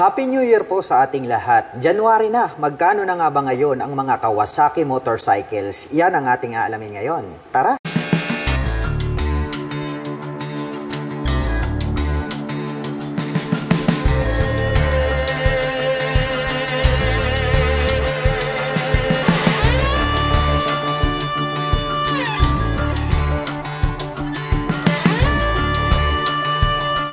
Happy New Year po sa ating lahat. January na, magkano na nga ba ngayon ang mga Kawasaki motorcycles? Yan ang ating aalamin ngayon. Tara!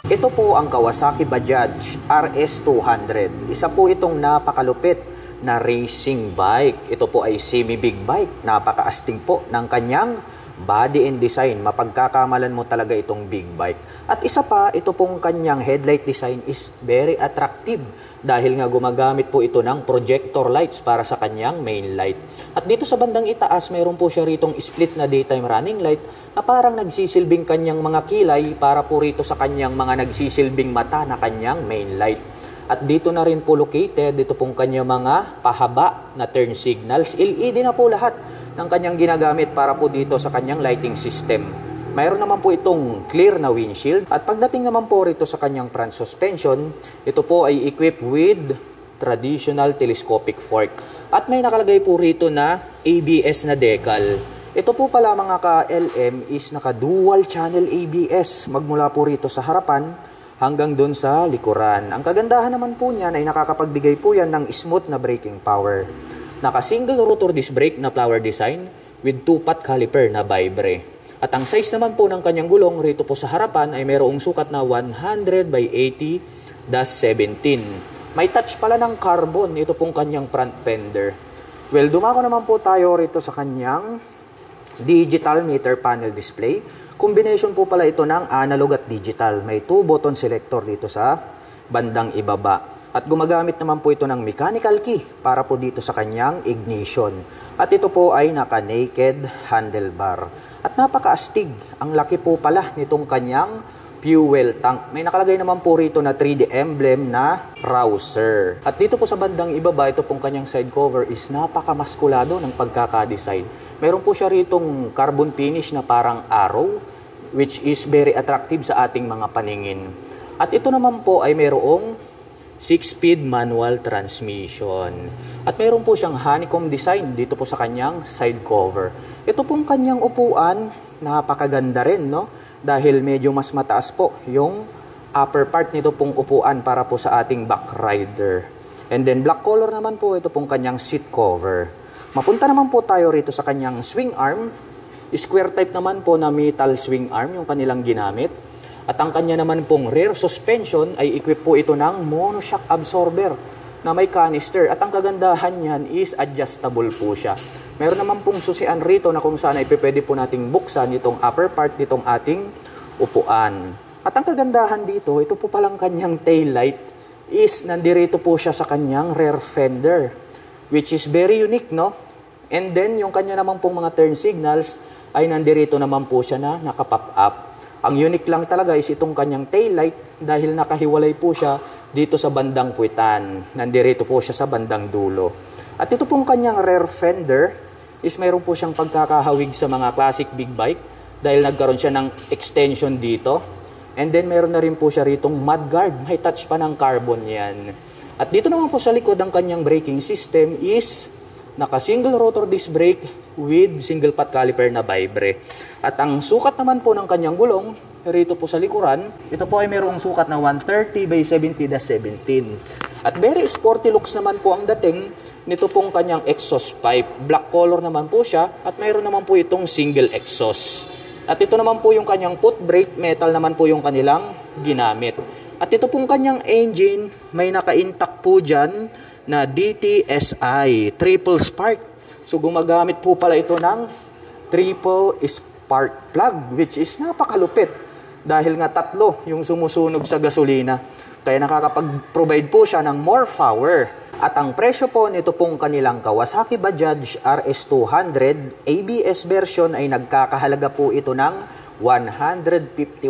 Ito po ang Kawasaki Bajaj RS200. Isa po itong napakalupit na racing bike. Ito po ay semi-big bike. Napakaastig po ng kanyang body and design. Mapagkakamalan mo talaga itong big bike. At isa pa, ito pong kanyang headlight design is very attractive dahil nga gumagamit po ito ng projector lights para sa kanyang main light. At dito sa bandang itaas, mayroon po siya ritong split na daytime running light na parang nagsisilbing kanyang mga kilay para po rito sa kanyang mga nagsisilbing mata na kanyang main light. At dito na rin po located, dito pong kanyang mga pahaba na turn signals. LED na po lahat ng kanyang ginagamit para po dito sa kanyang lighting system. Mayroon naman po itong clear na windshield. At pagdating naman po rito sa kanyang front suspension, ito po ay equipped with traditional telescopic fork. At may nakalagay po rito na ABS na decal. Ito po pala mga ka-LM is naka-dual channel ABS. Magmula po rito sa harapan hanggang doon sa likuran. Ang kagandahan naman po niyan ay nakakapagbigay po yan ng smooth na braking power. Naka-single rotor disc brake na flower design with 2-pot caliper na Vibre. At ang size naman po ng kanyang gulong rito po sa harapan ay mayroong sukat na 100 by 80-17. May touch pala ng carbon ito pong kanyang front fender. Well, dumako naman po tayo rito sa kanyang digital meter panel display. Combination po pala ito ng analog at digital. May 2 button selector dito sa bandang ibaba. At gumagamit naman po ito ng mechanical key para po dito sa kanyang ignition. At ito po ay naka-naked handlebar. At napakaastig. Ang laki po pala nitong kanyang fuel tank. May nakalagay naman po rito na 3D emblem na Rouser. At dito po sa bandang ibaba, ito pong kanyang side cover is napakamaskulado ng pagkakadesign. Meron po siya ritong carbon finish na parang arrow, which is very attractive sa ating mga paningin. At ito naman po ay mayroong 6-speed manual transmission. At mayroon po siyang honeycomb design dito po sa kanyang side cover. Ito pong kanyang upuan, napakaganda rin, no? Dahil medyo mas mataas po yung upper part nito pong upuan para po sa ating back rider. And then black color naman po ito pong kanyang seat cover. Mapunta naman po tayo rito sa kanyang swing arm. Square type naman po na metal swing arm yung kanilang ginamit. At ang kanya naman pong rear suspension ay equip po ito ng monoshock absorber na may canister. At ang kagandahan niyan is adjustable po siya. Meron naman pong susian rito na kung saan ay pwede po nating buksan itong upper part nitong ating upuan. At ang kagandahan dito, ito po palang kanyang tail light is nandirito po siya sa kanyang rear fender, which is very unique, no? And then yung kanya naman pong mga turn signals ay nandirito naman po siya na nakapop up. Ang unique lang talaga is itong kanyang tail light dahil nakahiwalay po siya dito sa bandang puwitan. Nandirito po siya sa bandang dulo. At ito pong kanyang rear fender is mayroon po siyang pagkakahawig sa mga classic big bike dahil nagkaroon siya ng extension dito. And then meron na rin po siya ritong mudguard. May touch pa ng carbon yan. At dito naman po sa likod ang kanyang braking system is naka-single rotor disc brake with single pot caliper na Vibre. At ang sukat naman po ng kanyang gulong, rito po sa likuran, ito po ay mayroong sukat na 130 by 70-17. At very sporty looks naman po ang dating nito pong kanyang exhaust pipe. Black color naman po siya at mayroon naman po itong single exhaust. At ito naman po yung kanyang foot brake, metal naman po yung kanilang ginamit. At ito pong kanyang engine, may naka-intact po dyan na DTSI, triple spark. So gumagamit po pala ito ng triple spark plug, which is napakalupit. Dahil nga tatlo yung sumusunog sa gasolina. Kaya nakakapag-provide po siya ng more power. At ang presyo po nito pong kanilang Kawasaki Bajaj RS200 ABS version ay nagkakahalaga po ito ng 151,500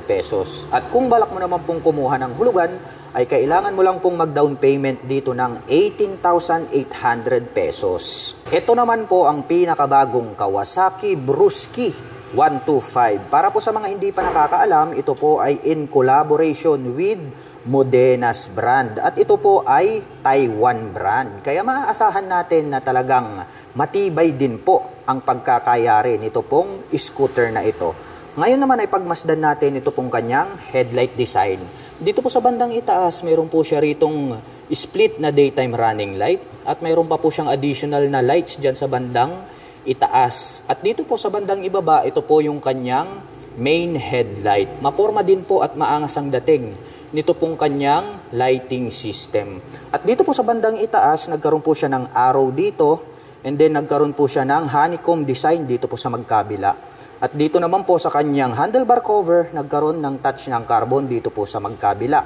pesos. At kung balak mo naman pong kumuha ng hulugan, ay kailangan mo lang pong mag-down payment dito ng 18,800 pesos. Ito naman po ang pinakabagong Kawasaki Brusky 125. Para po sa mga hindi pa nakakaalam, ito po ay in collaboration with Modenas brand. At ito po ay Taiwan brand. Kaya maaasahan natin na talagang matibay din po ang pagkakayari nito pong scooter na ito. Ngayon naman ay pagmasdan natin ito pong kanyang headlight design. Dito po sa bandang itaas, mayroon po siya ritong split na daytime running light. At mayroon pa po siyang additional na lights dyan sa bandang itaas. At dito po sa bandang ibaba, ito po yung kanyang main headlight. Maporma din po at maangas ang dating nito pong kanyang lighting system. At dito po sa bandang itaas, nagkaroon po siya ng arrow dito, and then nagkaroon po siya ng honeycomb design dito po sa magkabila. At dito naman po sa kanyang handlebar cover, nagkaroon ng touch ng carbon dito po sa magkabila.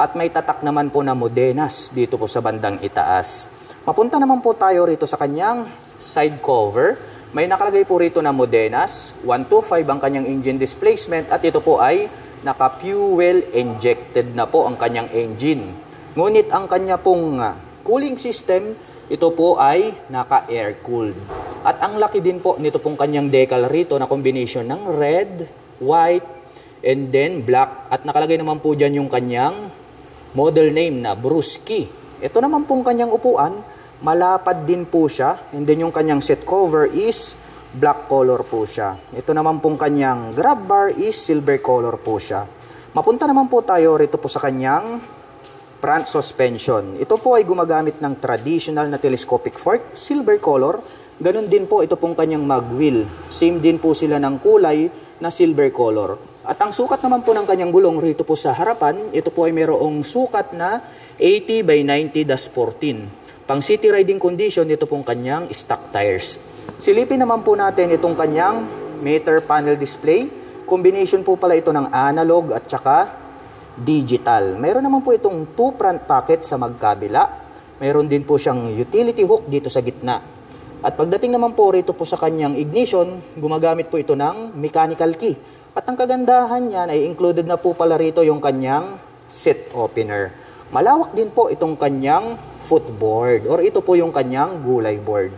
At may tatak naman po na Modenas dito po sa bandang itaas. Mapunta naman po tayo rito sa kanyang side cover. May nakalagay po rito na Modenas, 125 ang kanyang engine displacement at ito po ay naka-fuel injected na po ang kanyang engine. Ngunit ang kanya pong cooling system, ito po ay naka-air cooled. At ang laki din po nito pong kanyang decal rito na combination ng red, white, and then black. At nakalagay naman po dyan yung kanyang model name na Brusky. Ito naman pong kanyang upuan, malapad din po siya. And then yung kanyang seat cover is black color po siya. Ito naman pong kanyang grab bar is silver color po siya. Mapunta naman po tayo rito po sa kanyang front suspension. Ito po ay gumagamit ng traditional na telescopic fork, silver color. Ganon din po ito pong kanyang mag-wheel. Same din po sila ng kulay na silver color. At ang sukat naman po ng kanyang gulong rito po sa harapan, ito po ay mayroong sukat na 80 by 90-14. Pang city riding condition, ito pong kanyang stock tires. Silipin naman po natin itong kanyang meter panel display. Combination po pala ito ng analog at saka digital. Mayroon naman po itong 2 front pocket sa magkabila. Mayroon din po siyang utility hook dito sa gitna. At pagdating naman po rito po sa kanyang ignition, gumagamit po ito ng mechanical key. At ang kagandahan niyan ay included na po pala rito yung kanyang seat opener. Malawak din po itong kanyang footboard or ito po yung kanyang gulay board.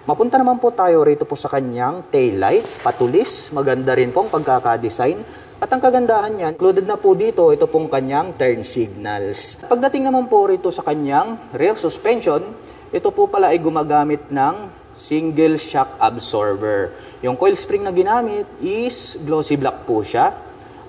Mapunta naman po tayo rito po sa kanyang tail light, patulis, maganda rin pong pagkakadesign. At ang kagandahan niyan, included na po dito ito pong kanyang turn signals. Pagdating naman po rito sa kanyang rear suspension, ito po pala ay gumagamit ng single shock absorber. Yung coil spring na ginamit is glossy black po siya.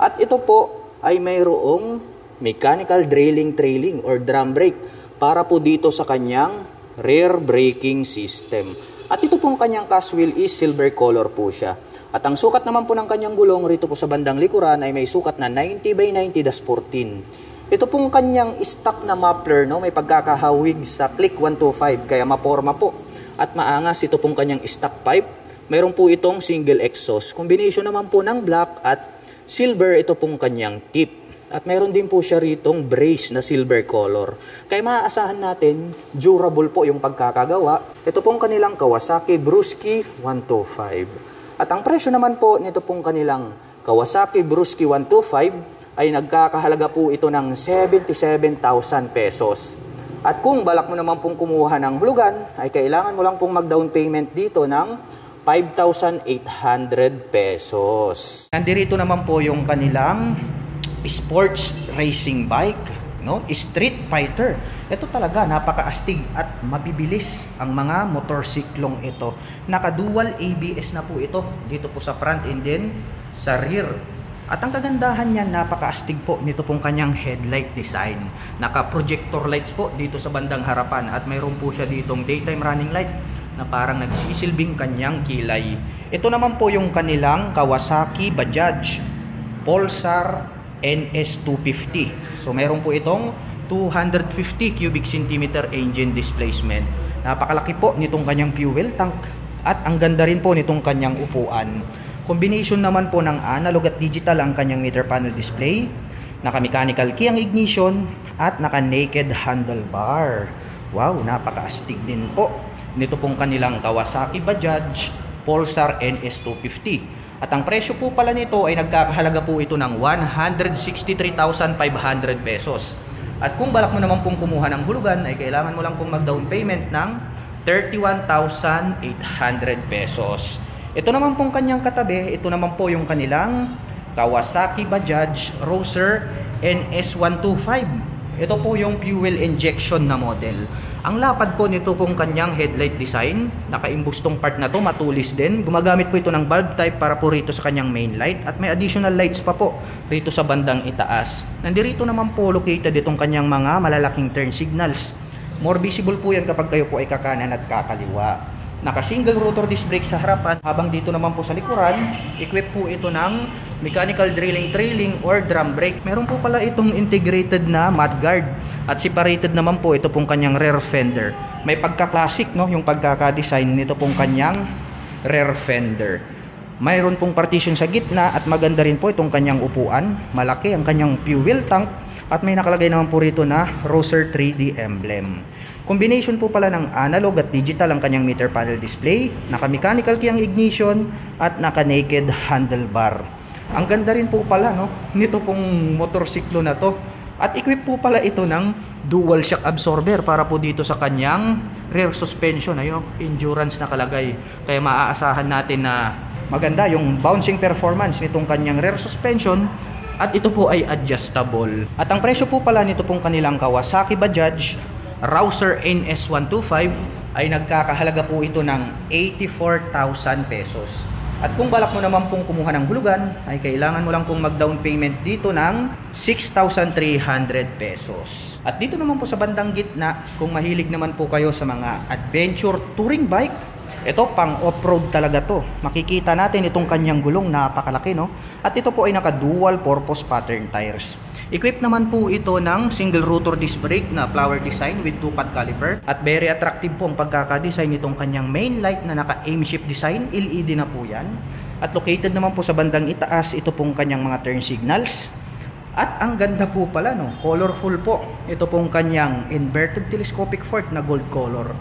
At ito po ay mayroong mechanical trailing or drum brake para po dito sa kanyang rear braking system. At ito pong kanyang cast wheel is silver color po siya. At ang sukat naman po ng kanyang gulong rito po sa bandang likuran ay may sukat na 90 by 90-14. Ito pong kanyang stock na muffler, no, may pagkakahawig sa click 125 kaya maporma po. At maangas ito pong kanyang stock pipe. Mayroon po itong single exhaust. Combination naman po ng black at silver ito pong kanyang tip. At mayroon din po siya ritong brace na silver color. Kaya maaasahan natin, durable po yung pagkakagawa. Ito pong kanilang Kawasaki Brusky 125. At ang presyo naman po nito pong kanilang Kawasaki Brusky 125 ay nagkakahalaga po ito ng 77,000 pesos. At kung balak mo naman pong kumuha ng hulugan, ay kailangan mo lang pong mag-down payment dito ng 5,800 pesos. Nandito naman po yung kanilang sports racing bike, no? Street fighter. Ito talaga napakaastig at mabibilis ang mga motorsiklong ito. Naka-dual ABS na po ito dito po sa front and then sa rear. At ang kagandahan niya, napakaastig po nito pong kanyang headlight design. Naka-projector lights po dito sa bandang harapan at mayroon po siya ditong daytime running light na parang nagsisilbing kanyang kilay. Ito naman po yung kanilang Kawasaki Bajaj Pulsar NS250. So meron po itong 250 cubic centimeter engine displacement. Napakalaki po nitong kanyang fuel tank at ang ganda rin po nitong kanyang upuan. Combination naman po ng analog at digital ang kanyang meter panel display. Naka-mechanical key ang ignition at naka-naked handlebar. Wow, napakaastig din po nito pong kanilang Kawasaki Bajaj Pulsar NS250. At ang presyo po pala nito ay nagkakahalaga po ito ng 163,500 pesos. At kung balak mo naman pong kumuha ng hulugan ay kailangan mo lang pong mag-down payment ng 31,800 pesos. Ito naman pong kanyang katabi, ito naman po yung kanilang Kawasaki Bajaj Roser NS125. Ito po yung fuel injection na model. Ang lapad po nito pong kanyang headlight design, nakaimbus tong part na to, matulis din. Gumagamit po ito ng bulb type para po rito sa kanyang main light at may additional lights pa po rito sa bandang itaas. Nandirito naman po located itong kanyang mga malalaking turn signals. More visible po yan kapag kayo po ay kakanan at kakaliwa. Naka single rotor disc brake sa harapan, habang dito naman po sa likuran, equip po ito ng mechanical drilling trailing or drum brake. Meron po pala itong integrated na mudguard at separated naman po ito pong kanyang rear fender. May pagka-classic, no, yung pagkaka-design nito pong kanyang rear fender. Mayroon pong partition sa gitna at maganda rin po itong kanyang upuan. Malaki ang kanyang fuel tank at may nakalagay naman po rito na Roser 3D emblem. Combination po pala ng analog at digital ang kanyang meter panel display, naka-mechanical key ang ignition at naka-naked handlebar. Ang ganda rin po pala, no, nito pong motorsiklo na to. At equip po pala ito ng dual shock absorber para po dito sa kanyang rear suspension. Ayun, endurance nakalagay. Kaya maaasahan natin na maganda yung bouncing performance nitong kanyang rear suspension. At ito po ay adjustable. At ang presyo po pala nito pong kanilang Kawasaki Bajaj Roser NS125 ay nagkakahalaga po ito ng 84,000 pesos. At kung balak mo naman pong kumuha ng hulugan, ay kailangan mo lang pong mag-down payment dito ng 6,300 pesos. At dito naman po sa bandang gitna, kung mahilig naman po kayo sa mga adventure touring bike, ito pang off-road talaga to. Makikita natin itong kanyang gulong, napakalaki, no? At ito po ay naka dual purpose pattern tires. Equipped naman po ito ng single rotor disc brake na flower design with 2-pot caliper. At very attractive po ang pagkaka-design nitong kanyang main light na naka aim shift design, LED na po yan. At located naman po sa bandang itaas, ito pong kanyang mga turn signals. At ang ganda po pala, no, colorful po. Ito pong kanyang inverted telescopic fork na gold color.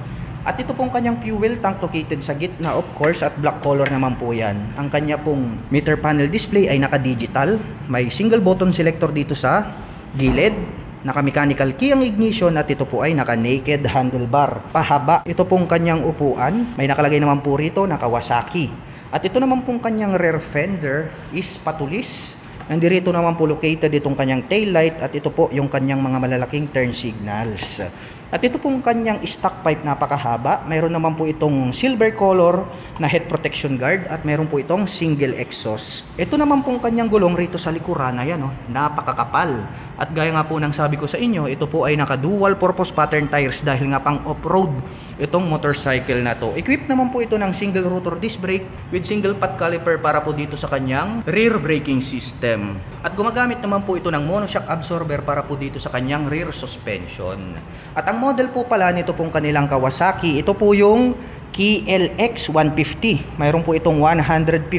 At ito pong kanyang fuel tank located sa gitna, of course, at black color naman po yan. Ang kanya pong meter panel display ay naka-digital. May single button selector dito sa gilid. Naka-mechanical key ang ignition at ito po ay naka-naked handlebar. Pahaba. Ito pong kanyang upuan. May nakalagay naman po rito na Kawasaki. At ito naman pong kanyang rear fender is patulis. Nandirito naman po located itong kanyang tail light at ito po yung kanyang mga malalaking turn signals. At ito pong kanyang stock pipe napakahaba. Mayroon naman po itong silver color na head protection guard at mayroon po itong single exhaust. Ito naman pong kanyang gulong rito sa likuran, ayan, oh, napakakapal. At gaya nga po ng sabi ko sa inyo, ito po ay naka dual purpose pattern tires dahil nga pang off-road itong motorcycle na to. Equipped naman po ito ng single rotor disc brake with single pot caliper para po dito sa kanyang rear braking system. At gumagamit naman po ito ng monoshock absorber para po dito sa kanyang rear suspension. At ang model po pala nito pong kanilang Kawasaki, ito po yung KLX 150. Mayroon po itong 150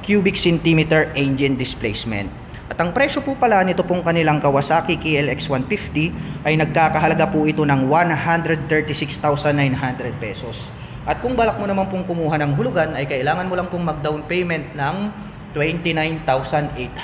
cubic centimeter engine displacement. At ang presyo po pala nito pong kanilang Kawasaki KLX 150 ay nagkakahalaga po ito ng 136,900 pesos. At kung balak mo naman pong kumuha ng hulugan ay kailangan mo lang pong mag-down payment ng 29,800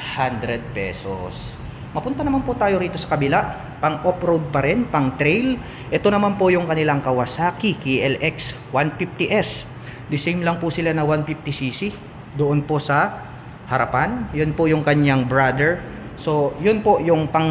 pesos. Mapunta naman po tayo rito sa kabila, pang off-road pa rin, pang trail. Ito naman po yung kanilang Kawasaki KLX 150S. The same lang po sila na 150cc. Doon po sa harapan, yun po yung kanyang brother. So, yun po yung pang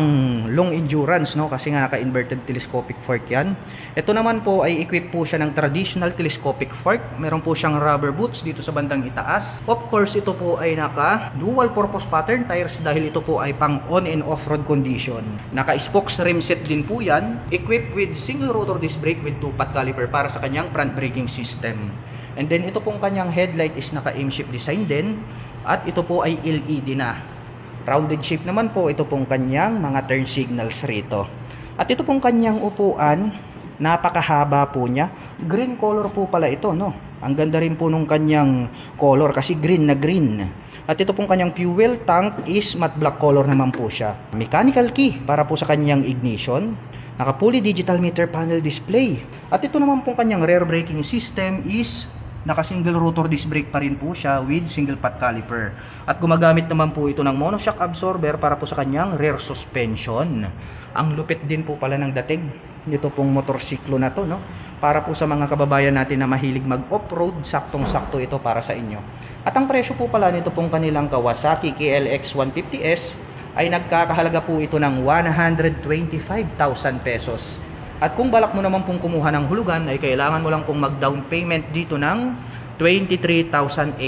long endurance, no? Kasi nga naka-inverted telescopic fork yan. Ito naman po ay equipped po siya ng traditional telescopic fork. Meron po siyang rubber boots dito sa bandang itaas. Of course, ito po ay naka dual purpose pattern tires dahil ito po ay pang on and off-road condition. Naka-spokes rim set din po yan. Equipped with single rotor disc brake with 2-pot caliper para sa kanyang front braking system. And then ito pong kanyang headlight is naka-aim shift design din. At ito po ay LED na. Rounded shape naman po ito pong kanyang mga turn signals rito. At ito pong kanyang upuan, napakahaba po niya. Green color po pala ito, no? Ang ganda rin po nung kanyang color kasi green na green. At ito pong kanyang fuel tank is matte black color naman po siya. Mechanical key para po sa kanyang ignition. Naka fully digital meter panel display. At ito naman pong kanyang rear braking system is Naka single rotor disc brake pa rin po siya with single pot caliper. At gumagamit naman po ito ng monoshock absorber para po sa kanyang rear suspension. Ang lupit din po pala ng dating nito pong motorsiklo na to, no? Para po sa mga kababayan natin na mahilig mag-off-road, saktong-sakto ito para sa inyo. At ang presyo po pala nito pong kanilang Kawasaki KLX 150S ay nagkakahalaga po ito ng 125,000 pesos. At kung balak mo naman pong kumuha ng hulugan ay kailangan mo lang pong mag-down payment dito ng 23,800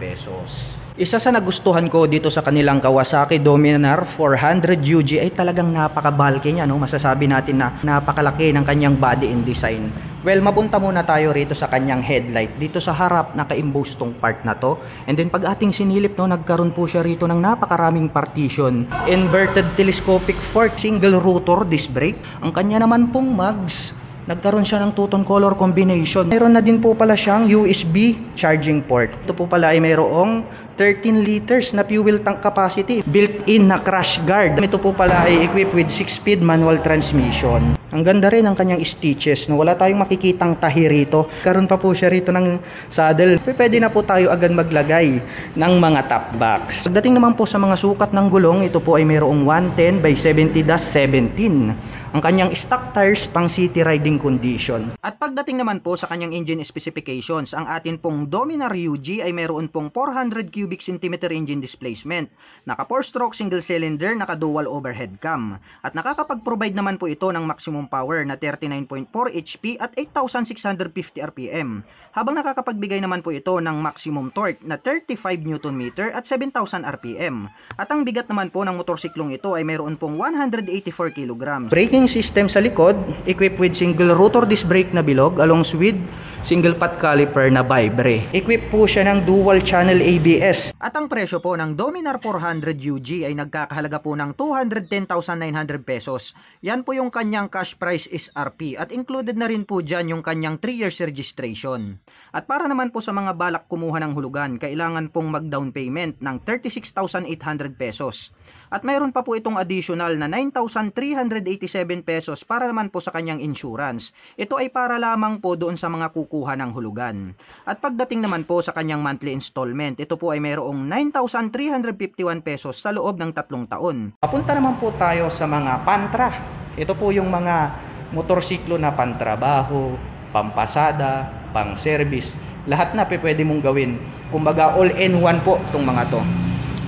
pesos. Isa sa nagustuhan ko dito sa kanilang Kawasaki Dominar 400 UG ay talagang napaka-bulky niya, no? Masasabi natin na napakalaki ng kanyang body and design. Well, mapunta muna tayo rito sa kanyang headlight. Dito sa harap, naka-emboss tong part na to. And then pag ating sinilip, no, nagkaroon po siya rito ng napakaraming partition. Inverted telescopic fork, single rotor disc brake. Ang kanya naman pong mags, nagkaroon siya ng two-tone color combination. Mayroon na din po pala siyang USB charging port. Ito po pala ay mayroong 13 liters na fuel tank capacity. Built-in na crash guard. Ito po pala ay equipped with 6-speed manual transmission. Ang ganda rin ang kanyang stitches. No? Wala tayong makikitang tahi rito. Karoon pa po siya rito ng saddle. Pwede na po tayo agad maglagay ng mga top box. Pagdating naman po sa mga sukat ng gulong, ito po ay mayroong 110 by 70-17. Ang kanyang stock tires pang city riding condition. At pagdating naman po sa kanyang engine specifications, ang atin pong Dominar UG ay mayroon pong 400 cubic centimeter engine displacement. Naka 4-stroke single cylinder, naka dual overhead cam. At nakakapag-provide naman po ito ng maximum power na 39.4 HP at 8,650 RPM. Habang nakakapagbigay naman po ito ng maximum torque na 35 Nm at 7,000 RPM. At ang bigat naman po ng motorsiklong ito ay mayroon pong 184 kg. Braking system sa likod, equipped with single rotor disc brake na bilog along with single pot caliper na Vibre. Equipped po siya ng dual channel ABS. At ang presyo po ng Dominar 400 UG ay nagkakahalaga po ng 210,900 pesos. Yan po yung kanyang cash price SRP at included na rin po dyan yung kanyang 3 years registration. At para naman po sa mga balak kumuha ng hulugan, kailangan pong mag-down payment ng 36,800 pesos. At mayroon pa po itong additional na 9,387 pesos para naman po sa kanyang insurance. Ito ay para lamang po doon sa mga kukuha ng hulugan. At pagdating naman po sa kanyang monthly installment, ito po ay mayroong 9,351 pesos sa loob ng 3 taon. Papunta naman po tayo sa mga pantra. Ito po yung mga motorsiklo na pantrabaho, pampasada, pang-service. Lahat na pwede mong gawin. Kumbaga all-in-one po itong mga to.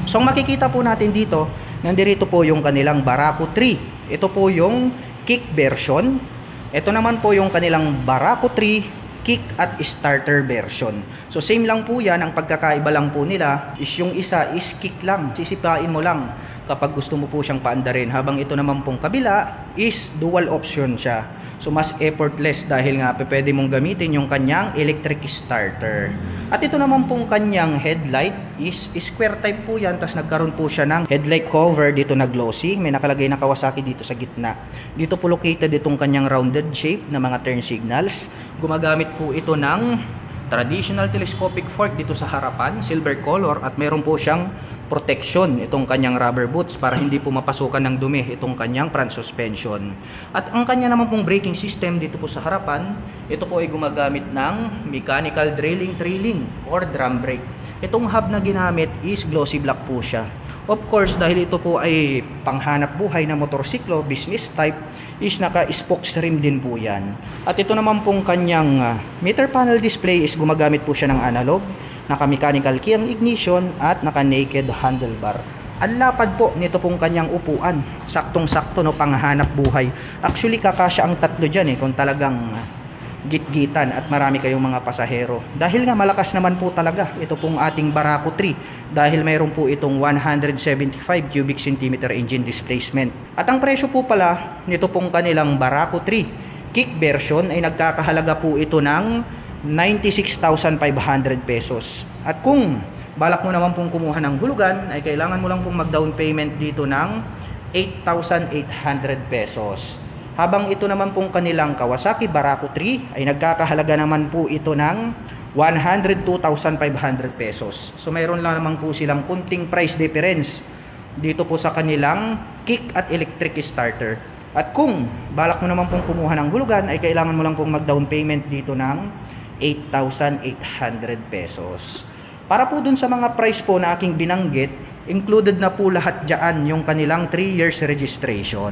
So makikita po natin dito, nandirito po yung kanilang Barako 3. Ito po yung kick version. Ito naman po yung kanilang Barako 3 kick at starter version. So same lang po yan. Ang pagkakaiba lang po nila is yung isa is kick lang. Sisipain mo lang kapag gusto mo po siyang paandarin. Habang ito naman pong kabila is dual option siya. So mas effortless dahil nga pwede mong gamitin yung kanyang electric starter. At ito naman pong kanyang headlight is square type po yan. Tapos nagkaroon po siya ng headlight cover dito na glossy. May nakalagay na Kawasaki dito sa gitna. Dito po located itong kanyang rounded shape na mga turn signals. Gumagamit po ito ng traditional telescopic fork dito sa harapan, silver color, at meron po siyang protection itong kanyang rubber boots para hindi po mapasukan ng dumi itong kanyang front suspension. At ang kanya naman pong braking system dito po sa harapan, ito po ay gumagamit ng mechanical trailing or drum brake. Itong hub na ginamit is glossy black po siya. Of course, dahil ito po ay panghanap buhay na motorsiklo, business type, is naka-spokes rim din po yan. At ito naman pong kanyang meter panel display is gumagamit po siya ng analog, naka-mechanical key ang ignition, at naka-naked handlebar. Ang lapad po nito pong kanyang upuan, saktong-sakto, no, panghanap buhay. Actually, kakasya ang tatlo dyan kung talagang gitgitan at marami kayong mga pasahero. Dahil nga malakas naman po talaga ito pong ating Barako 3 dahil mayroon po itong 175 cubic centimeter engine displacement. At ang presyo po pala nito pong kanilang Barako 3 kick version ay nagkakahalaga po ito ng 96,500 pesos. At kung balak mo naman pong kumuha ng hulugan ay kailangan mo lang pong mag-down payment dito ng 8,800 pesos. Habang ito naman pong kanilang Kawasaki Barako 3 ay nagkakahalaga naman po ito ng 102,500 pesos. So mayroon lang naman po silang kunting price difference dito po sa kanilang kick at electric starter. At kung balak mo naman pong kumuha ng hulugan, ay kailangan mo lang pong mag-down payment dito ng 8,800 pesos. Para po dun sa mga price po na aking binanggit, included na po lahat dyan yung kanilang 3 years registration.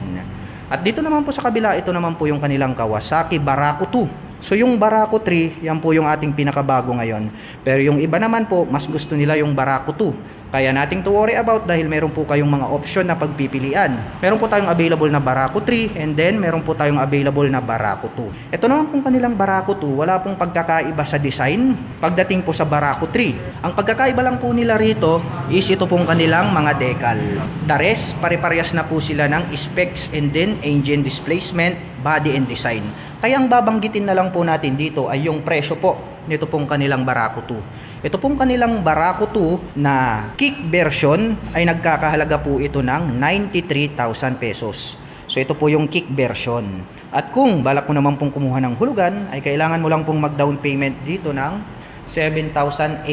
At dito naman po sa kabila, ito naman po yung kanilang Kawasaki Barako 2. So yung Barako 3, yan po yung ating pinakabago ngayon. Pero yung iba naman po, mas gusto nila yung Barako 2. Kaya nating to worry about dahil meron po kayong mga option na pagpipilian. Meron po tayong available na Barako 3 and then meron po tayong available na Barako 2. Ito naman pong kanilang Barako 2, wala pong pagkakaiba sa design pagdating po sa Barako 3. Ang pagkakaiba lang po nila rito is ito pong kanilang mga decal. The rest, pare-parehas na po sila ng specs and then engine displacement, body and design. Kaya ang babanggitin na lang po natin dito ay yung presyo po nito pong kanilang Barako 2. Ito pong kanilang Barako 2 na kick version ay nagkakahalaga po ito ng 93,000 pesos. So ito po yung kick version. At kung balak mo naman pong kumuha ng hulugan, ay kailangan mo lang pong mag-down payment dito ng 7,800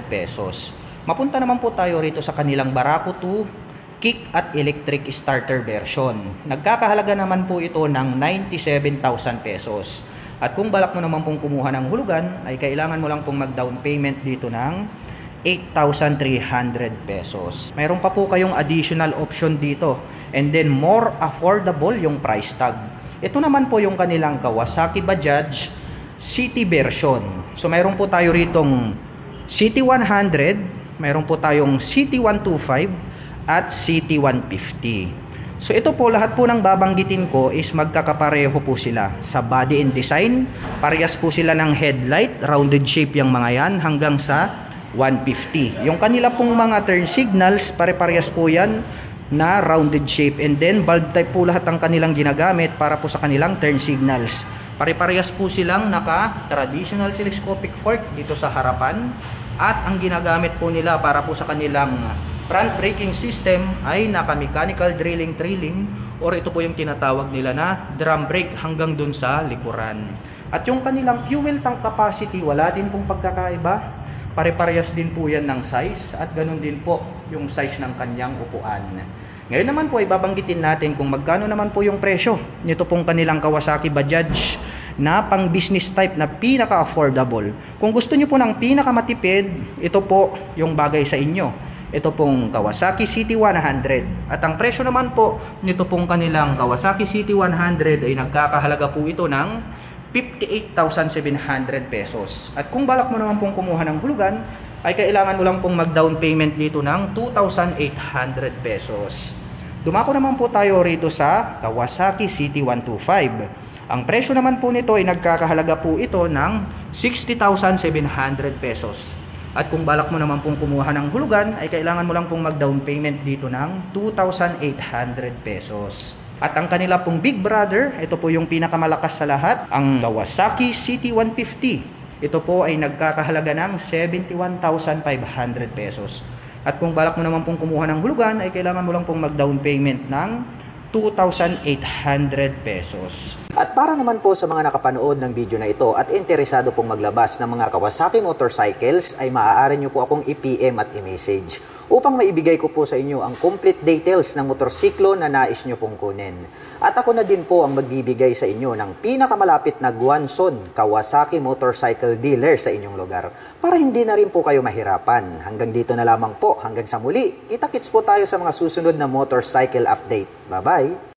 pesos. Mapunta naman po tayo rito sa kanilang Barako 2 kick at electric starter version. Nagkakahalaga naman po ito ng 97,000 pesos. At kung balak mo naman pong kumuha ng hulugan, ay kailangan mo lang pong mag-down payment dito ng 8,300 pesos. Mayroon pa po kayong additional option dito. And then more affordable yung price tag. Ito naman po yung kanilang Kawasaki Bajaj City version. So mayroon po tayo ritong City 100, mayroon po tayong City 125, at City 150. So ito po, lahat po ng babanggitin ko is magkakapareho po sila sa body and design. Parehas po sila ng headlight, rounded shape yung mga yan hanggang sa 150. Yung kanila pong mga turn signals, pare-parehas po yan na rounded shape, and then bulb type po lahat ang kanilang ginagamit para po sa kanilang turn signals. Pare-parehas po silang naka traditional telescopic fork dito sa harapan, at ang ginagamit po nila para po sa kanilang front braking system ay naka mechanical drilling or ito po yung tinatawag nila na drum brake hanggang dun sa likuran. At yung kanilang fuel tank capacity, wala din pong pagkakaiba. Pare-parehas din po yan ng size at ganun din po yung size ng kanyang upuan. Ngayon naman po ay babanggitin natin kung magkano naman po yung presyo nito pong kanilang Kawasaki Bajaj na pang business type na pinaka-affordable. Kung gusto nyo po ng pinaka-matipid, ito po yung bagay sa inyo. Ito pong Kawasaki City 100. At ang presyo naman po nito pong kanilang Kawasaki City 100 ay nagkakahalaga po ito ng 58,700 pesos. At kung balak mo naman pong kumuha ng hulugan, ay kailangan mo lang pong mag-down payment dito ng 2,800 pesos. Dumako naman po tayo rito sa Kawasaki City 125. Ang presyo naman po nito ay nagkakahalaga po ito ng 60,700 pesos. At kung balak mo naman pong kumuha ng hulugan, ay kailangan mo lang pong mag-down payment dito ng 2,800 pesos. At ang kanila pong big brother, ito po yung pinakamalakas sa lahat, ang Kawasaki City 150. Ito po ay nagkakahalaga ng 71,500 pesos. At kung balak mo naman pong kumuha ng hulugan, ay kailangan mo lang pong mag-down payment ng 2,800 pesos. At para naman po sa mga nakapanood ng video na ito at interesado pong maglabas ng mga Kawasaki motorcycles, ay maaari nyo po akong i-PM at i-message upang maibigay ko po sa inyo ang complete details ng motorsiklo na nais nyo pong kunin. At ako na din po ang magbibigay sa inyo ng pinakamalapit na Guanzon Kawasaki motorcycle dealer sa inyong lugar para hindi na rin po kayo mahirapan. Hanggang dito na lamang po, hanggang sa muli. Kita-kits po tayo sa mga susunod na motorcycle update. Bye-bye!